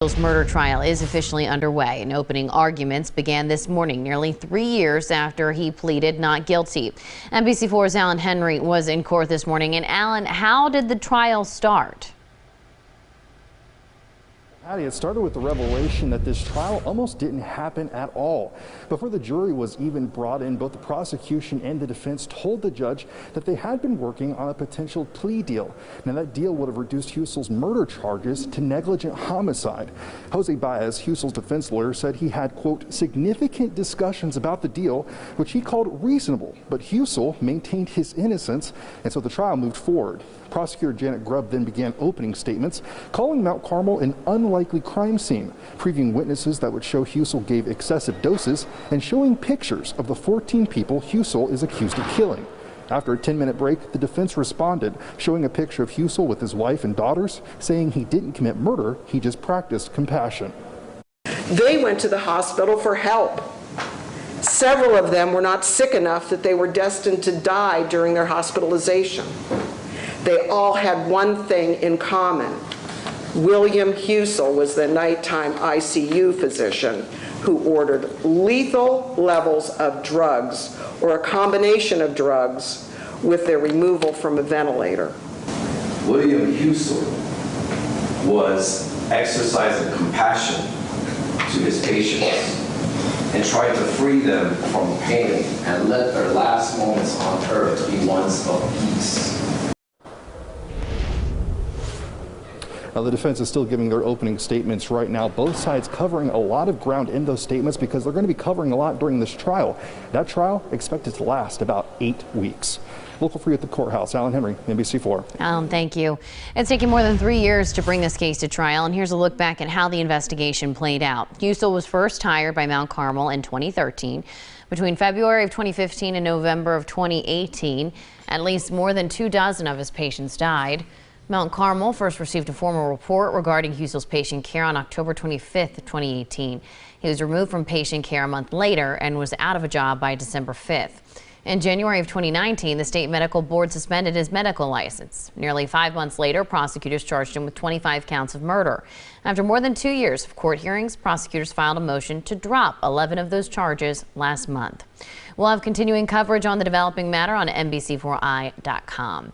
Husel's murder trial is officially underway, and opening arguments began this morning, nearly 3 years after he pleaded not guilty. NBC4's Alan Henry was in court this morning. And Alan, how did the trial start? It started with the revelation that this trial almost didn't happen at all. Before the jury was even brought in, both the prosecution and the defense told the judge that they had been working on a potential plea deal. Now, that deal would have reduced Husel's murder charges to negligent homicide. Jose Baez, Husel's defense lawyer, said he had, quote, significant discussions about the deal, which he called reasonable. But Husel maintained his innocence, and so the trial moved forward. Prosecutor Janet Grubb then began opening statements, calling Mount Carmel an unlikely crime scene, previewing witnesses that would show Husel gave excessive doses, and showing pictures of the 14 people Husel is accused of killing. After a 10-minute break, the defense responded, showing a picture of Husel with his wife and daughters, saying he didn't commit murder, he just practiced compassion. They went to the hospital for help. Several of them were not sick enough that they were destined to die during their hospitalization. They all had one thing in common. William Husel was the nighttime ICU physician who ordered lethal levels of drugs or a combination of drugs with their removal from a ventilator. William Husel was exercising compassion to his patients and tried to free them from pain and let their last moments on earth be ones of peace. Now, the defense is still giving their opening statements right now. Both sides covering a lot of ground in those statements because they're going to be covering a lot during this trial. That trial expected to last about 8 weeks. Local for you at the courthouse, Alan Henry, NBC4. Alan, thank you. It's taken more than 3 years to bring this case to trial, and here's a look back at how the investigation played out. Husel was first hired by Mount Carmel in 2013. Between February of 2015 and November of 2018, at least more than 24 of his patients died. Mount Carmel first received a formal report regarding Husel's patient care on October 25th, 2018. He was removed from patient care a month later and was out of a job by December 5th. In January of 2019, the state medical board suspended his medical license. Nearly 5 months later, prosecutors charged him with 25 counts of murder. After more than 2 years of court hearings, prosecutors filed a motion to drop 11 of those charges last month. We'll have continuing coverage on the developing matter on NBC4i.com.